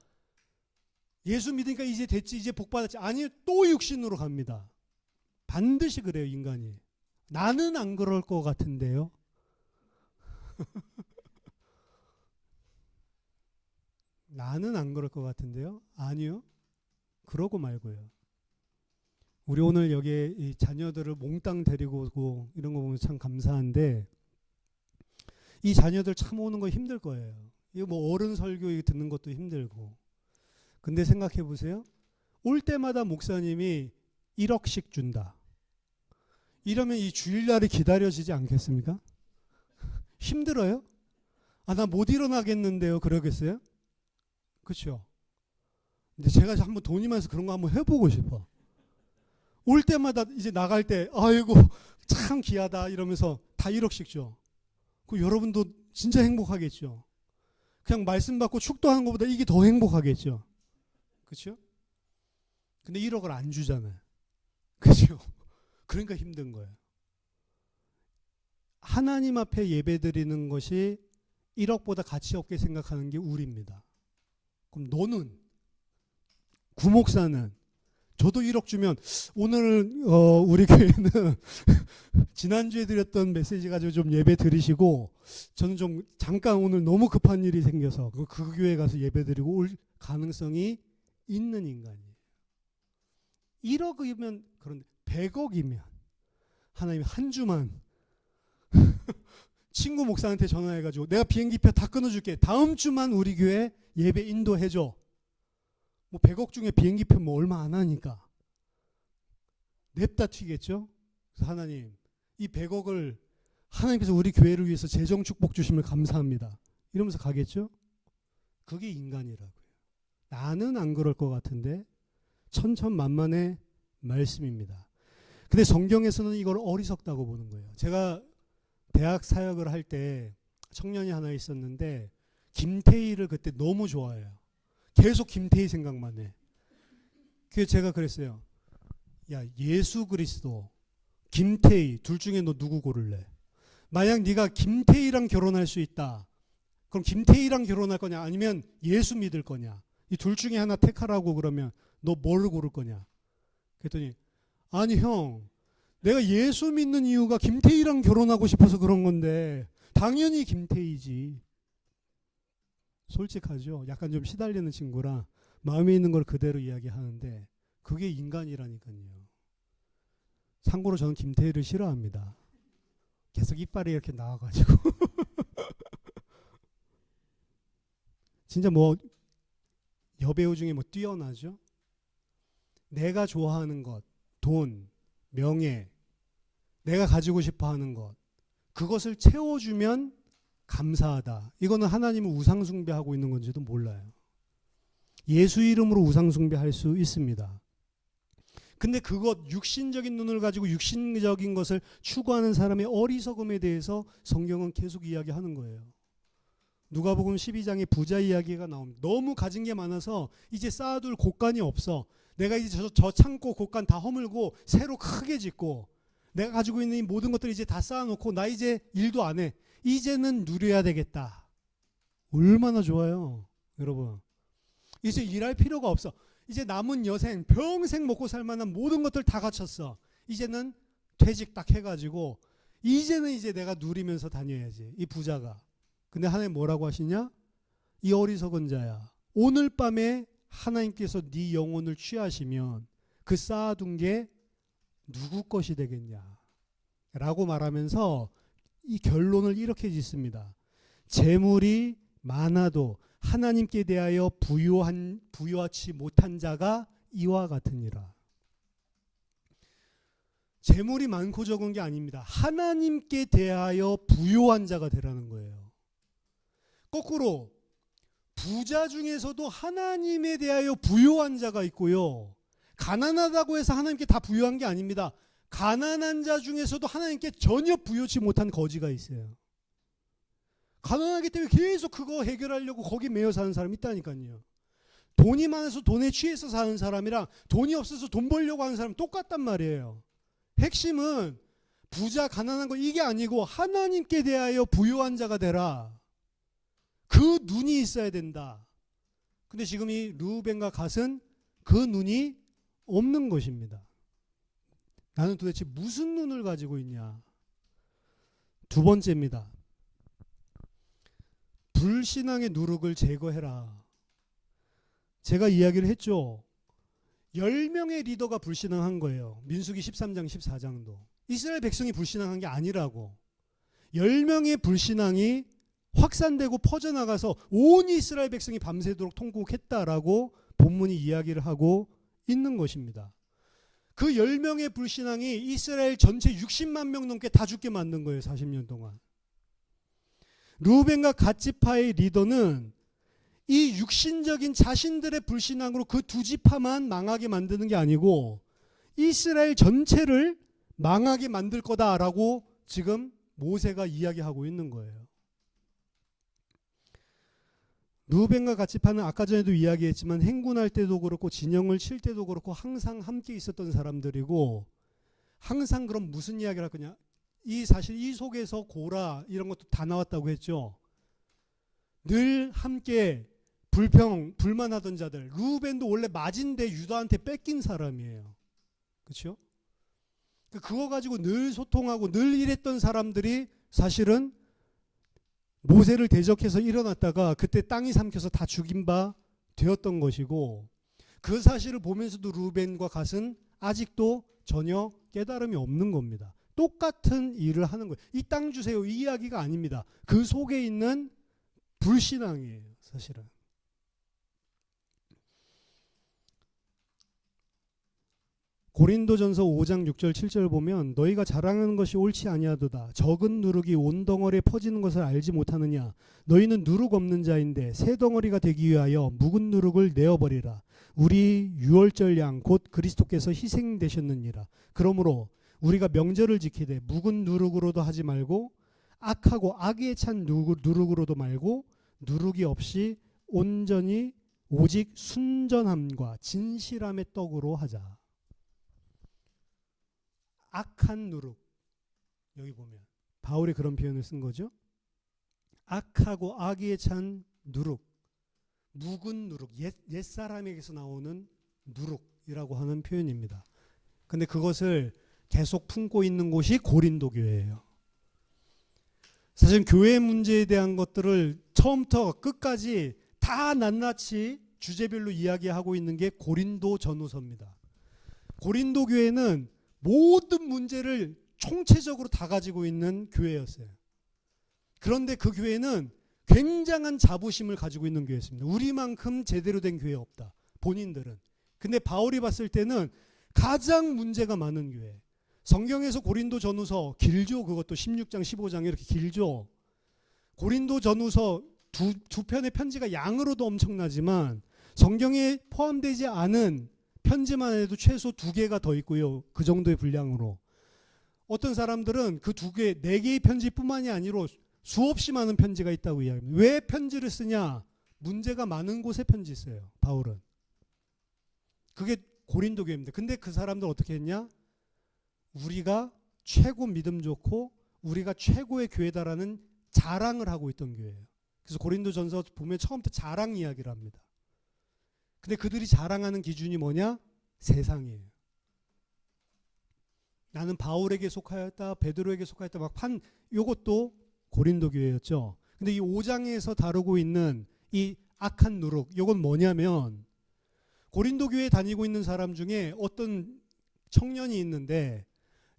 예수 믿으니까 이제 됐지, 이제 복 받았지. 아니, 또 육신으로 갑니다. 반드시 그래요, 인간이. 나는 안 그럴 것 같은데요. 나는 안 그럴 것 같은데요. 아니요. 그러고 말고요. 우리 오늘 여기에 이 자녀들을 몽땅 데리고 오고 이런 거 보면 참 감사한데, 이 자녀들 참 오는 거 힘들 거예요. 이거 뭐 어른 설교 듣는 것도 힘들고. 근데 생각해 보세요. 올 때마다 목사님이 1억씩 준다. 이러면 이 주일날이 기다려지지 않겠습니까? 힘들어요? 아, 나 못 일어나겠는데요. 그러겠어요? 그렇죠? 근데 제가 한번 돈이 많아서 그런 거 한번 해보고 싶어. 올 때마다 이제 나갈 때 아이고 참 귀하다 이러면서 다 1억씩 줘. 그 여러분도 진짜 행복하겠죠. 그냥 말씀 받고 축도하는 것보다 이게 더 행복하겠죠. 그렇죠? 근데 1억을 안 주잖아요. 그렇죠? 그러니까 힘든 거예요. 하나님 앞에 예배드리는 것이 1억보다 가치 없게 생각하는 게 우리입니다. 그럼 너는, 구목사는, 저도 1억 주면 오늘 우리 교회는 지난주에 드렸던 메시지 가지고 좀 예배 드리시고, 저는 좀 잠깐 오늘 너무 급한 일이 생겨서 그 교회 가서 예배 드리고 올 가능성이 있는 인간이에요. 1억이면, 그런데 100억이면 하나님 한 주만 친구 목사한테 전화해가지고 내가 비행기표 다 끊어줄게. 다음 주만 우리 교회 예배 인도해줘. 뭐 100억 중에 비행기표 뭐 얼마 안 하니까 냅다 튀겠죠. 그래서 하나님, 이 100억을 하나님께서 우리 교회를 위해서 재정 축복 주시면 감사합니다. 이러면서 가겠죠. 그게 인간이라고요. 나는 안 그럴 것 같은데 천천만만의 말씀입니다. 근데 성경에서는 이걸 어리석다고 보는 거예요. 제가 대학 사역을 할 때 청년이 하나 있었는데 김태희를 그때 너무 좋아해요. 계속 김태희 생각만 해. 그래서 제가 그랬어요. 야, 예수 그리스도, 김태희 둘 중에 너 누구 고를래? 만약 네가 김태희랑 결혼할 수 있다. 그럼 김태희랑 결혼할 거냐? 아니면 예수 믿을 거냐? 이 둘 중에 하나 택하라고 그러면 너 뭘 고를 거냐? 그랬더니 아니 형, 내가 예수 믿는 이유가 김태희랑 결혼하고 싶어서 그런 건데 당연히 김태희지. 솔직하죠. 약간 좀 시달리는 친구라 마음에 있는 걸 그대로 이야기하는데 그게 인간이라니까요. 참고로 저는 김태희를 싫어합니다. 계속 이빨이 이렇게 나와가지고 진짜 뭐 여배우 중에 뭐 뛰어나죠. 내가 좋아하는 것, 돈, 명예, 내가 가지고 싶어 하는 것, 그것을 채워주면 감사하다. 이거는 하나님을 우상숭배하고 있는 건지도 몰라요. 예수 이름으로 우상숭배할 수 있습니다. 근데 그것, 육신적인 눈을 가지고 육신적인 것을 추구하는 사람의 어리석음에 대해서 성경은 계속 이야기하는 거예요. 누가복음 12장에 부자 이야기가 나옵니다. 너무 가진 게 많아서 이제 쌓아둘 곳간이 없어. 내가 이제 저 창고 곳간 다 허물고 새로 크게 짓고 내가 가지고 있는 이 모든 것들을 이제 다 쌓아놓고 나 이제 일도 안 해. 이제는 누려야 되겠다. 얼마나 좋아요, 여러분. 이제 일할 필요가 없어. 이제 남은 여생 평생 먹고 살 만한 모든 것들 다 갖췄어. 이제는 퇴직 딱 해가지고 이제는 이제 내가 누리면서 다녀야지, 이 부자가. 근데 하나님 뭐라고 하시냐? 이 어리석은 자야, 오늘 밤에 하나님께서 네 영혼을 취하시면 그 쌓아둔 게 누구 것이 되겠냐 라고 말하면서 이 결론을 이렇게 짓습니다. 재물이 많아도 하나님께 대하여 부유하지 못한 자가 이와 같으니라. 재물이 많고 적은 게 아닙니다. 하나님께 대하여 부요한 자가 되라는 거예요. 거꾸로 부자 중에서도 하나님에 대하여 부요한 자가 있고요. 가난하다고 해서 하나님께 다 부요한 게 아닙니다. 가난한 자 중에서도 하나님께 전혀 부요치 못한 거지가 있어요. 가난하기 때문에 계속 그거 해결하려고 거기 매여 사는 사람이 있다니까요. 돈이 많아서 돈에 취해서 사는 사람이랑 돈이 없어서 돈 벌려고 하는 사람 똑같단 말이에요. 핵심은 부자 가난한 거 이게 아니고 하나님께 대하여 부요한 자가 되라. 그 눈이 있어야 된다. 근데 지금 이 르우벤과 갓은 그 눈이 없는 것입니다. 나는 도대체 무슨 눈을 가지고 있냐? 두 번째입니다. 불신앙의 누룩을 제거해라. 제가 이야기를 했죠. 10명의 리더가 불신앙한 거예요. 민수기 13장 14장도. 이스라엘 백성이 불신앙한 게 아니라고. 10명의 불신앙이 확산되고 퍼져나가서 온 이스라엘 백성이 밤새도록 통곡했다라고 본문이 이야기를 하고 있는 것입니다. 그 10명의 불신앙이 이스라엘 전체 60만 명 넘게 다 죽게 만든 거예요. 40년 동안. 르우벤과 갓 지파의 리더는 이 육신적인 자신들의 불신앙으로 그 두 지파만 망하게 만드는 게 아니고 이스라엘 전체를 망하게 만들 거다라고 지금 모세가 이야기하고 있는 거예요. 르우벤과 갓 지파는 아까 전에도 이야기했지만 행군할 때도 그렇고 진영을 칠 때도 그렇고 항상 함께 있었던 사람들이고 항상 그럼 무슨 이야기를 할 거냐? 사실 이 속에서 고라 이런 것도 다 나왔다고 했죠. 늘 함께 불만하던 자들. 르우벤도 원래 맞인데 유다한테 뺏긴 사람이에요. 그렇죠? 그거 가지고 늘 소통하고 늘 일했던 사람들이 사실은 모세를 대적해서 일어났다가 그때 땅이 삼켜서 다 죽인 바 되었던 것이고 그 사실을 보면서도 르우벤과 갓은 아직도 전혀 깨달음이 없는 겁니다. 똑같은 일을 하는 거예요. 이 땅 주세요 이 이야기가 아닙니다. 그 속에 있는 불신앙이에요. 사실은. 고린도전서 5장 6절 7절 보면 너희가 자랑하는 것이 옳지 아니하도다. 적은 누룩이 온 덩어리에 퍼지는 것을 알지 못하느냐. 너희는 누룩 없는 자인데 새 덩어리가 되기 위하여 묵은 누룩을 내어버리라. 우리 유월절 양 곧 그리스도께서 희생되셨느니라. 그러므로 우리가 명절을 지키되 묵은 누룩으로도 하지 말고 악하고 악에 찬 누룩으로도 말고 누룩이 없이 온전히 오직 순전함과 진실함의 떡으로 하자. 악한 누룩. 여기 보면 바울이 그런 표현을 쓴 거죠. 악하고 악에 찬 누룩. 묵은 누룩. 옛사람에게서 나오는 누룩이라고 하는 표현입니다. 근데 그것을 계속 품고 있는 곳이 고린도 교회예요. 사실 교회 문제에 대한 것들을 처음부터 끝까지 다 낱낱이 주제별로 이야기하고 있는 게 고린도 전후서입니다. 고린도 교회는 모든 문제를 총체적으로 다 가지고 있는 교회였어요. 그런데 그 교회는 굉장한 자부심을 가지고 있는 교회였습니다. 우리만큼 제대로 된 교회 없다. 본인들은. 근데 바울이 봤을 때는 가장 문제가 많은 교회. 성경에서 고린도 전후서 길죠. 그것도 16장 15장 이렇게 길죠. 고린도 전후서 두 편의 편지가 양으로도 엄청나지만 성경에 포함되지 않은 편지만 해도 최소 2개가 더 있고요. 그 정도의 분량으로. 어떤 사람들은 그 4개의 편지뿐만이 아니라 수없이 많은 편지가 있다고 이야기합니다. 왜 편지를 쓰냐? 문제가 많은 곳에 편지 써요. 바울은. 그게 고린도 교회입니다. 근데 그 사람들 어떻게 했냐? 우리가 최고 믿음 좋고 우리가 최고의 교회다라는 자랑을 하고 있던 교회예요. 그래서 고린도전서 보면 처음부터 자랑 이야기를 합니다. 근데 그들이 자랑하는 기준이 뭐냐? 세상이에요. 나는 바울에게 속하였다, 베드로에게 속하였다 요것도 고린도 교회였죠. 근데 이 5장에서 다루고 있는 이 악한 누룩, 요건 뭐냐면 고린도 교회에 다니고 있는 사람 중에 어떤 청년이 있는데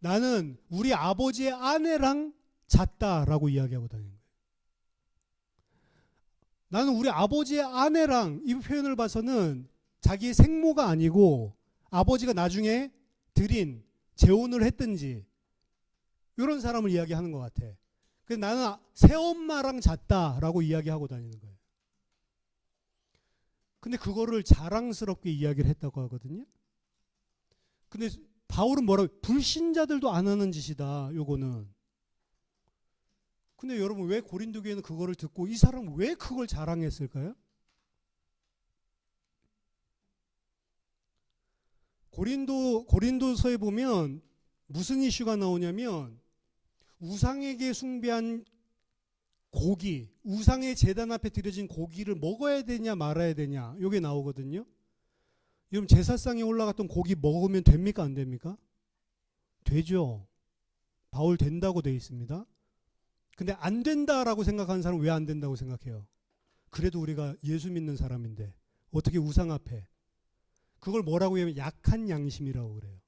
나는 우리 아버지의 아내랑 잤다라고 이야기하고 다니는 거예요. 나는 우리 아버지의 아내랑, 이 표현을 봐서는 자기의 생모가 아니고 아버지가 나중에 드린 재혼을 했든지 이런 사람을 이야기하는 것 같아. 그래서 나는 새엄마랑 잤다라고 이야기하고 다니는 거예요. 근데 그거를 자랑스럽게 이야기를 했다고 하거든요. 근데 바울은 뭐라고, 불신자들도 안 하는 짓이다, 요거는. 근데 여러분, 왜 고린도 교회는 그거를 듣고 이 사람은 왜 그걸 자랑했을까요? 고린도서에 보면 무슨 이슈가 나오냐면, 우상에게 숭배한 고기, 우상의 제단 앞에 드려진 고기를 먹어야 되냐 말아야 되냐, 이게 나오거든요. 여러분, 제사상에 올라갔던 고기 먹으면 됩니까 안 됩니까? 되죠. 바울 된다고 돼 있습니다. 근데 안 된다라고 생각하는 사람은 왜 안 된다고 생각해요? 그래도 우리가 예수 믿는 사람인데 어떻게 우상 앞에, 그걸 뭐라고 하면 약한 양심이라고 그래요.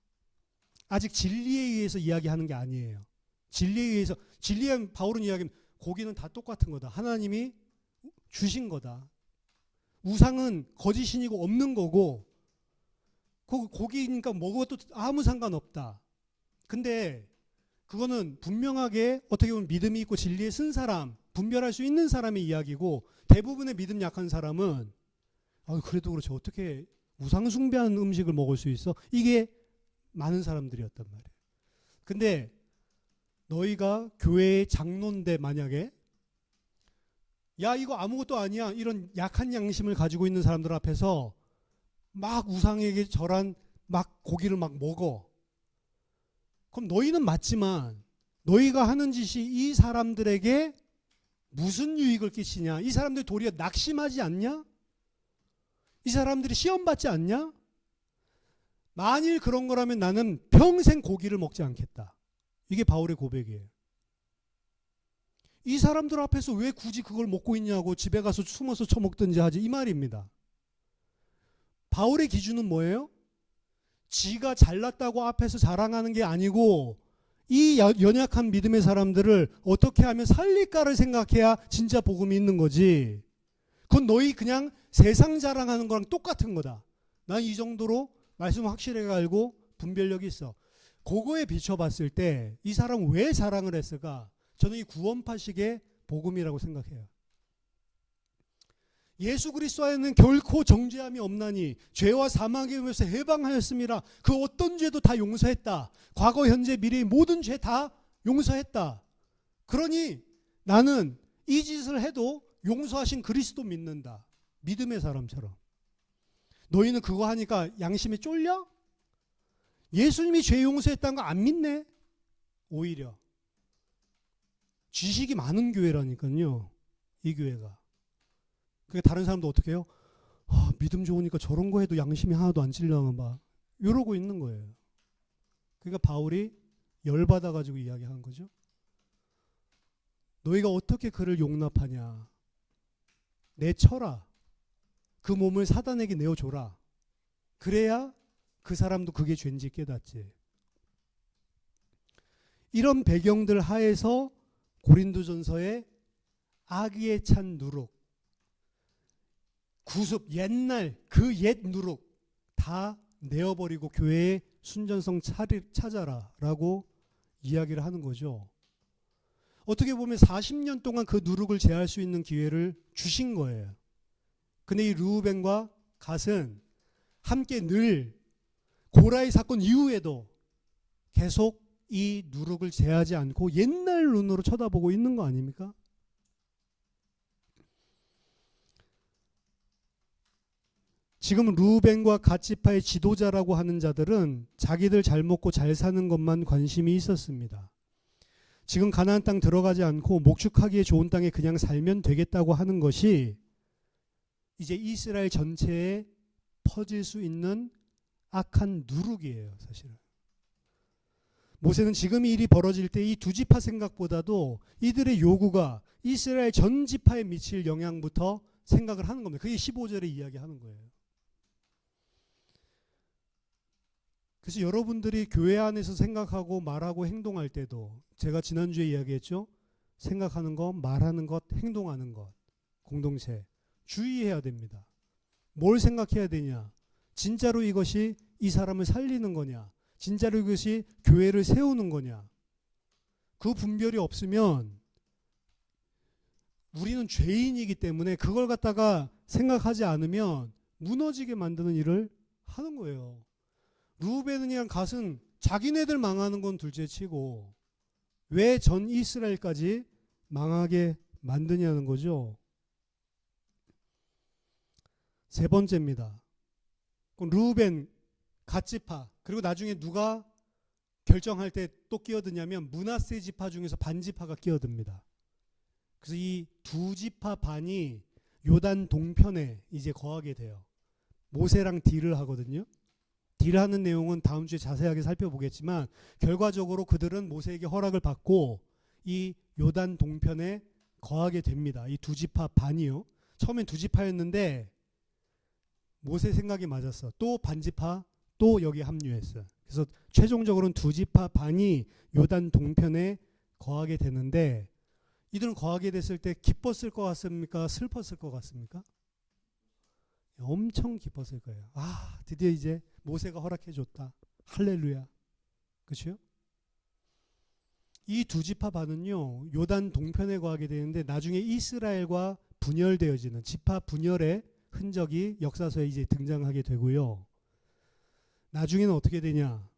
아직 진리에 의해서 이야기하는 게 아니에요. 진리에 의해서, 진리에 바울은 이야기하면 고기는 다 똑같은 거다. 하나님이 주신 거다. 우상은 거짓신이고 없는 거고, 고기니까 먹어도 아무 상관없다. 근데 그거는 분명하게 어떻게 보면 믿음이 있고 진리에 쓴 사람, 분별할 수 있는 사람의 이야기고, 대부분의 믿음 약한 사람은 그래도 그렇지 어떻게 우상 숭배하는 음식을 먹을 수 있어? 이게 많은 사람들이었단 말이에요. 근데 너희가 교회의 장로인데 만약에 야 이거 아무것도 아니야, 이런 약한 양심을 가지고 있는 사람들 앞에서 막 우상에게 절한 막 고기를 막 먹어. 그럼 너희는 맞지만 너희가 하는 짓이 이 사람들에게 무슨 유익을 끼치냐? 이 사람들이 도리어 낙심하지 않냐? 이 사람들이 시험받지 않냐? 만일 그런 거라면 나는 평생 고기를 먹지 않겠다. 이게 바울의 고백이에요. 이 사람들 앞에서 왜 굳이 그걸 먹고 있냐고 집에 가서 숨어서 처먹든지 하지, 이 말입니다. 바울의 기준은 뭐예요? 지가 잘났다고 앞에서 자랑하는 게 아니고 이 연약한 믿음의 사람들을 어떻게 하면 살릴까를 생각해야 진짜 복음이 있는 거지. 그건 너희 그냥 세상 자랑하는 거랑 똑같은 거다. 난 이 정도로 말씀 확실하게 알고 분별력이 있어. 그거에 비춰봤을 때 이 사람은 왜 자랑을 했을까? 저는 이 구원파식의 복음이라고 생각해요. 예수 그리스도 안에는 결코 정죄함이 없나니 죄와 사망의 몸에서 해방하였음이라. 그 어떤 죄도 다 용서했다. 과거 현재 미래의 모든 죄 다 용서했다. 그러니 나는 이 짓을 해도 용서하신 그리스도 믿는다. 믿음의 사람처럼. 너희는 그거 하니까 양심에 쫄려? 예수님이 죄 용서했다는 거 안 믿네? 오히려 지식이 많은 교회라니까요, 이 교회가. 그러니까 다른 사람도 어떻게 해요? 믿음 좋으니까 저런 거 해도 양심이 하나도 안 찔려나 봐, 이러고 있는 거예요. 그러니까 바울이 열받아가지고 이야기하는 거죠. 너희가 어떻게 그를 용납하냐? 내쳐라. 그 몸을 사단에게 내어줘라. 그래야 그 사람도 그게 죄인지 깨닫지. 이런 배경들 하에서 고린도전서의 악의에 찬 누룩, 구습, 옛날 그 옛 누룩 다 내어버리고 교회의 순전성 찾아라 라고 이야기를 하는 거죠. 어떻게 보면 40년 동안 그 누룩을 제할 수 있는 기회를 주신 거예요. 근데 이 르우벤과 갓은 함께 늘 고라의 사건 이후에도 계속 이 누룩을 제하지 않고 옛날 눈으로 쳐다보고 있는 거 아닙니까? 지금 르우벤과 갓 지파의 지도자라고 하는 자들은 자기들 잘 먹고 잘 사는 것만 관심이 있었습니다. 지금 가나안 땅 들어가지 않고 목축하기에 좋은 땅에 그냥 살면 되겠다고 하는 것이 이제 이스라엘 전체에 퍼질 수 있는 악한 누룩이에요, 사실은. 모세는 지금 이 일이 벌어질 때 이 두 지파 생각보다도 이들의 요구가 이스라엘 전 지파에 미칠 영향부터 생각을 하는 겁니다. 그게 15절에 이야기하는 거예요. 그래서 여러분들이 교회 안에서 생각하고 말하고 행동할 때도 제가 지난주에 이야기했죠. 생각하는 것, 말하는 것, 행동하는 것, 공동체 주의해야 됩니다. 뭘 생각해야 되냐? 진짜로 이것이 이 사람을 살리는 거냐? 진짜로 이것이 교회를 세우는 거냐. 그 분별이 없으면 우리는 죄인이기 때문에 그걸 갖다가 생각하지 않으면 무너지게 만드는 일을 하는 거예요. 루벤이랑 갓은 자기네들 망하는 건 둘째치고 왜 전 이스라엘까지 망하게 만드냐는 거죠. 세 번째입니다. 루벤, 갓 지파, 그리고 나중에 누가 결정할 때 또 끼어드냐면 므낫세 지파 중에서 반 지파가 끼어듭니다. 그래서 이 두 지파 반이 요단 동편에 이제 거하게 돼요. 모세랑 딜을 하거든요. 딜하는 내용은 다음 주에 자세하게 살펴보겠지만 결과적으로 그들은 모세에게 허락을 받고 이 요단 동편에 거하게 됩니다. 이 두 지파 반이요. 처음엔 두 지파였는데 모세 생각이 맞았어. 또 반지파 또 여기 합류했어. 그래서 최종적으로는 두 지파 반이 요단 동편에 거하게 되는데 이들은 거하게 됐을 때 기뻤을 것 같습니까? 슬펐을 것 같습니까? 엄청 기뻤을 거예요. 아, 드디어 이제 모세가 허락해 줬다. 할렐루야. 그렇죠? 이 두 지파 반은요. 요단 동편에 거하게 되는데 나중에 이스라엘과 분열되어지는 지파 분열의 흔적이 역사서에 이제 등장하게 되고요. 나중에는 어떻게 되냐?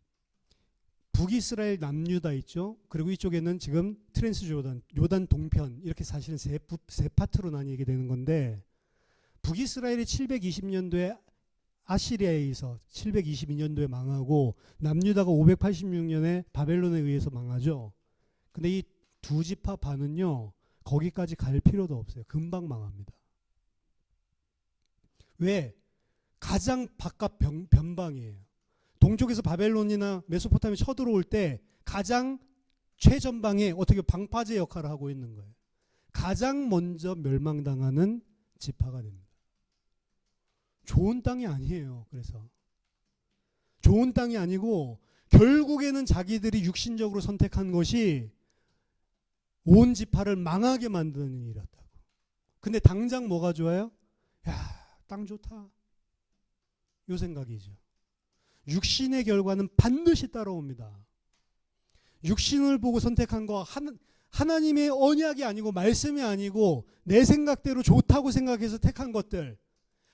북이스라엘 남유다 있죠. 그리고 이쪽에는 지금 트랜스조단, 요단 동편 이렇게 사실은 세 파트로 나뉘게 되는 건데 북이스라엘이 720년도에 아시리아에 의해서 722년도에 망하고 남유다가 586년에 바벨론에 의해서 망하죠. 근데 이 두 지파 반은요. 거기까지 갈 필요도 없어요. 금방 망합니다. 왜? 가장 바깥 변방이에요. 동쪽에서 바벨론이나 메소포타미아 쳐들어올 때 가장 최전방에 어떻게 방파제 역할을 하고 있는 거예요. 가장 먼저 멸망당하는 지파가 됩니다. 좋은 땅이 아니에요. 그래서 좋은 땅이 아니고 결국에는 자기들이 육신적으로 선택한 것이 온 지파를 망하게 만드는 일이었다고. 근데 당장 뭐가 좋아요? 야, 땅 좋다. 요 생각이죠. 육신의 결과는 반드시 따라옵니다. 육신을 보고 선택한 거 하나님의 언약이 아니고 말씀이 아니고 내 생각대로 좋다고 생각해서 택한 것들,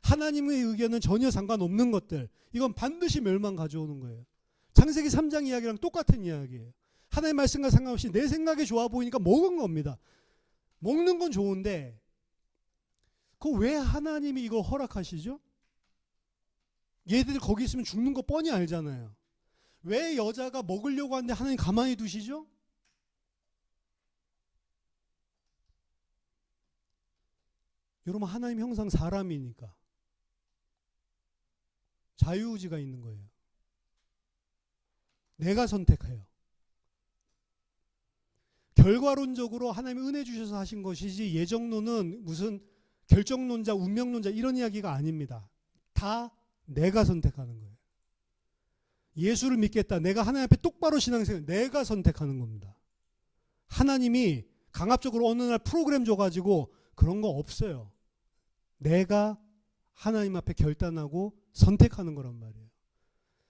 하나님의 의견은 전혀 상관없는 것들, 이건 반드시 멸망 가져오는 거예요. 창세기 3장 이야기랑 똑같은 이야기예요. 하나님의 말씀과 상관없이 내 생각에 좋아 보이니까 먹은 겁니다. 먹는 건 좋은데 그 왜 하나님이 이걸 허락하시죠? 얘들 거기 있으면 죽는 거 뻔히 알잖아요. 왜 여자가 먹으려고 하는데 하나님 가만히 두시죠? 여러분, 하나님 형상 사람이니까 자유의지가 있는 거예요. 내가 선택해요. 결과론적으로 하나님이 은혜 주셔서 하신 것이지 예정론은 무슨 결정론자, 운명론자 이런 이야기가 아닙니다. 다 내가 선택하는 거예요. 예수를 믿겠다. 내가 하나님 앞에 똑바로 신앙생활, 내가 선택하는 겁니다. 하나님이 강압적으로 어느 날 프로그램 줘가지고 그런 거 없어요. 내가 하나님 앞에 결단하고 선택하는 거란 말이에요.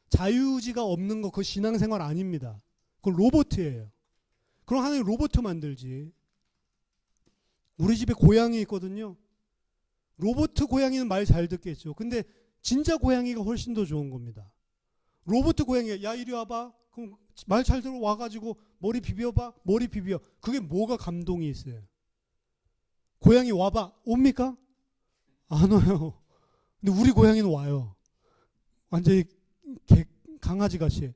자유의지가 없는 거 그거 신앙생활 아닙니다. 그건 로봇이에요. 그럼 하나님 로봇 만들지. 우리 집에 고양이 있거든요. 로봇 고양이는 말 잘 듣겠죠. 근데 진짜 고양이가 훨씬 더 좋은 겁니다. 로봇 고양이가 야 이리 와봐. 그럼 말 잘 들어 와가지고 머리 비벼봐. 머리 비벼. 그게 뭐가 감동이 있어요. 고양이 와봐. 옵니까? 안 와요. 근데 우리 고양이는 와요. 완전히 강아지같이.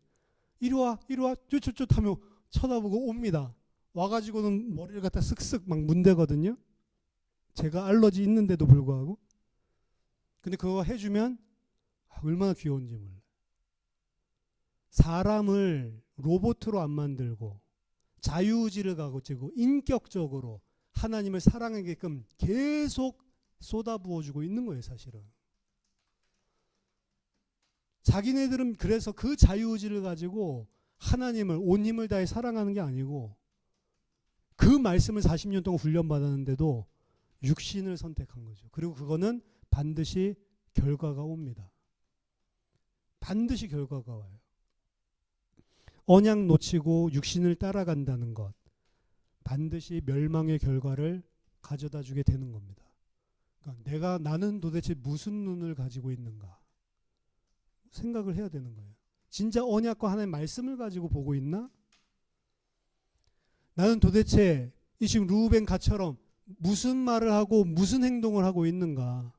이리 와 이리 와 쭈쭈쭈 하며 쳐다보고 옵니다. 와가지고는 머리를 갖다 쓱쓱 막 문대거든요. 제가 알러지 있는데도 불구하고. 근데 그거 해주면 얼마나 귀여운지 몰라요. 사람을 로봇으로 안 만들고 자유의지를 가지고 인격적으로 하나님을 사랑하게끔 계속 쏟아부어주고 있는 거예요, 사실은. 자기네들은 그래서 그 자유의지를 가지고 하나님을 온 힘을 다해 사랑하는 게 아니고 그 말씀을 40년 동안 훈련받았는데도 육신을 선택한 거죠. 그리고 그거는 반드시 결과가 옵니다. 반드시 결과가 와요. 언약 놓치고 육신을 따라간다는 것, 반드시 멸망의 결과를 가져다 주게 되는 겁니다. 그러니까 나는 도대체 무슨 눈을 가지고 있는가 생각을 해야 되는 거예요. 진짜 언약과 하나님의 말씀을 가지고 보고 있나? 나는 도대체 이 지금 르우벤 갓처럼 무슨 말을 하고 무슨 행동을 하고 있는가?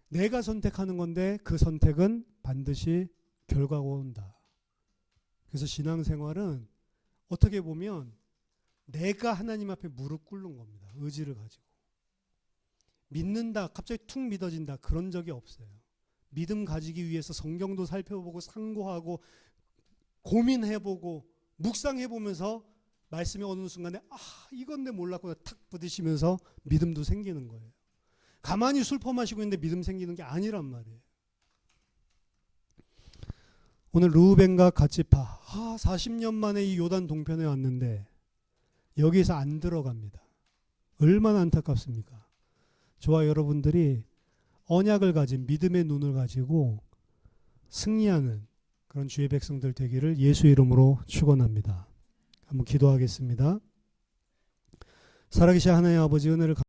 내가 선택하는 건데 그 선택은 반드시 결과가 온다. 그래서 신앙생활은 어떻게 보면 내가 하나님 앞에 무릎 꿇는 겁니다. 의지를 가지고. 믿는다, 갑자기 툭 믿어진다, 그런 적이 없어요. 믿음 가지기 위해서 성경도 살펴보고 상고하고 고민해보고 묵상해보면서 말씀이 어느 순간에 이건 내 몰랐구나 탁 부딪히면서 믿음도 생기는 거예요. 가만히 술 퍼마시고 있는데 믿음 생기는 게 아니란 말이에요. 오늘 르우벤과 갓지파 40년 만에 이 요단 동편에 왔는데 여기서 안 들어갑니다. 얼마나 안타깝습니까? 저와 여러분들이 언약을 가진 믿음의 눈을 가지고 승리하는 그런 주의 백성들 되기를 예수 이름으로 축원합니다. 한번 기도하겠습니다. 살아계신 하나님 아버지, 은혜를